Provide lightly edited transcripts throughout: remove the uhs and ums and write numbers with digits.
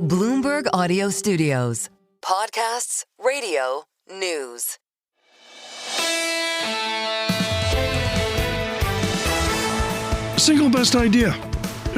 Bloomberg Audio Studios. Podcasts, radio, news. Single best idea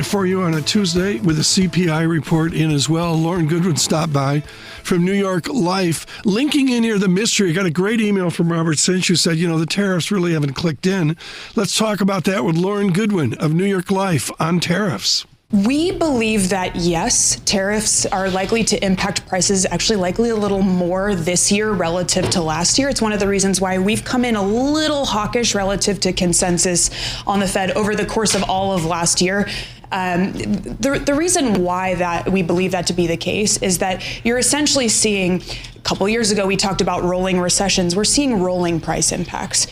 for you on a Tuesday with a CPI report in as well. Lauren Goodwin stopped by from New York Life. Linking in here the mystery. I got a great email from Robert Cinch who said, the tariffs really haven't clicked in. Let's talk about that with Lauren Goodwin of New York Life on tariffs. We believe that, yes, tariffs are likely to impact prices, actually likely a little more this year relative to last year. It's one of the reasons why we've come in a little hawkish relative to consensus on the Fed over the course of all of last year. The reason why that we believe that to be the case is that you're essentially seeing, a couple years ago we talked about rolling recessions, we're seeing rolling price impacts.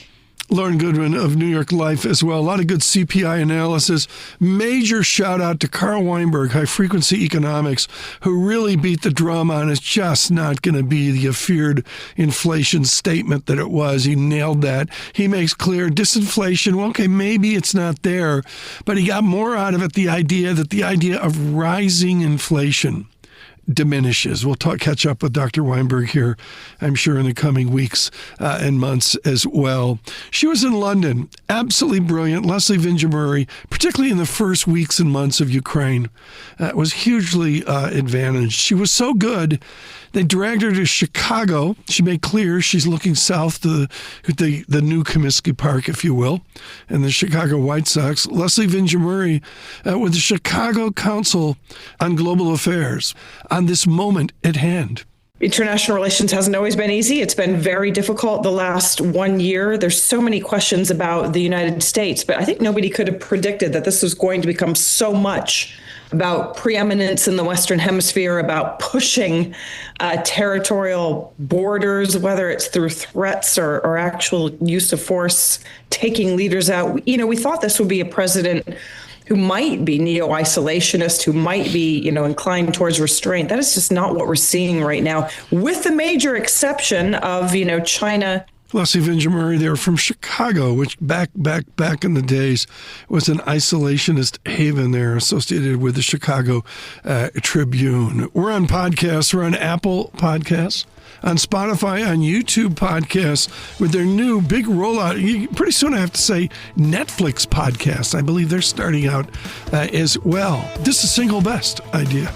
Lauren Goodwin of New York Life as well. A lot of good CPI analysis. Major shout out to Carl Weinberg, High Frequency Economics, who really beat the drum on it's just not going to be the feared inflation statement that it was. He nailed that. He makes clear disinflation, well, okay, maybe it's not there, but he got more out of it, the idea of rising inflation diminishes. We'll catch up with Dr. Weinberg here, I'm sure, in the coming weeks and months as well. She was in London, absolutely brilliant. Leslie Vinjamuri, particularly in the first weeks and months of Ukraine, was hugely advantaged. She was so good, they dragged her to Chicago. She made clear she's looking south to the new Comiskey Park, if you will, and the Chicago White Sox. Leslie Vinjamuri with the Chicago Council on Global Affairs on this moment at hand. International relations hasn't always been easy. It's been very difficult the last 1 year. There's so many questions about the United States, but I think nobody could have predicted that this was going to become so much about preeminence in the Western Hemisphere, about pushing territorial borders, whether it's through threats or actual use of force, taking leaders out. We thought this would be a president who might be neo-isolationist, who might be, inclined towards restraint. That is just not what we're seeing right now, with the major exception of, China. Leslie Vinjamuri there from Chicago, which back in the days was an isolationist haven there associated with the Chicago Tribune. We're on podcasts. We're on Apple Podcasts, on Spotify, on YouTube Podcasts with their new big rollout. Pretty soon I have to say Netflix podcast. I believe they're starting out as well. This is single best idea.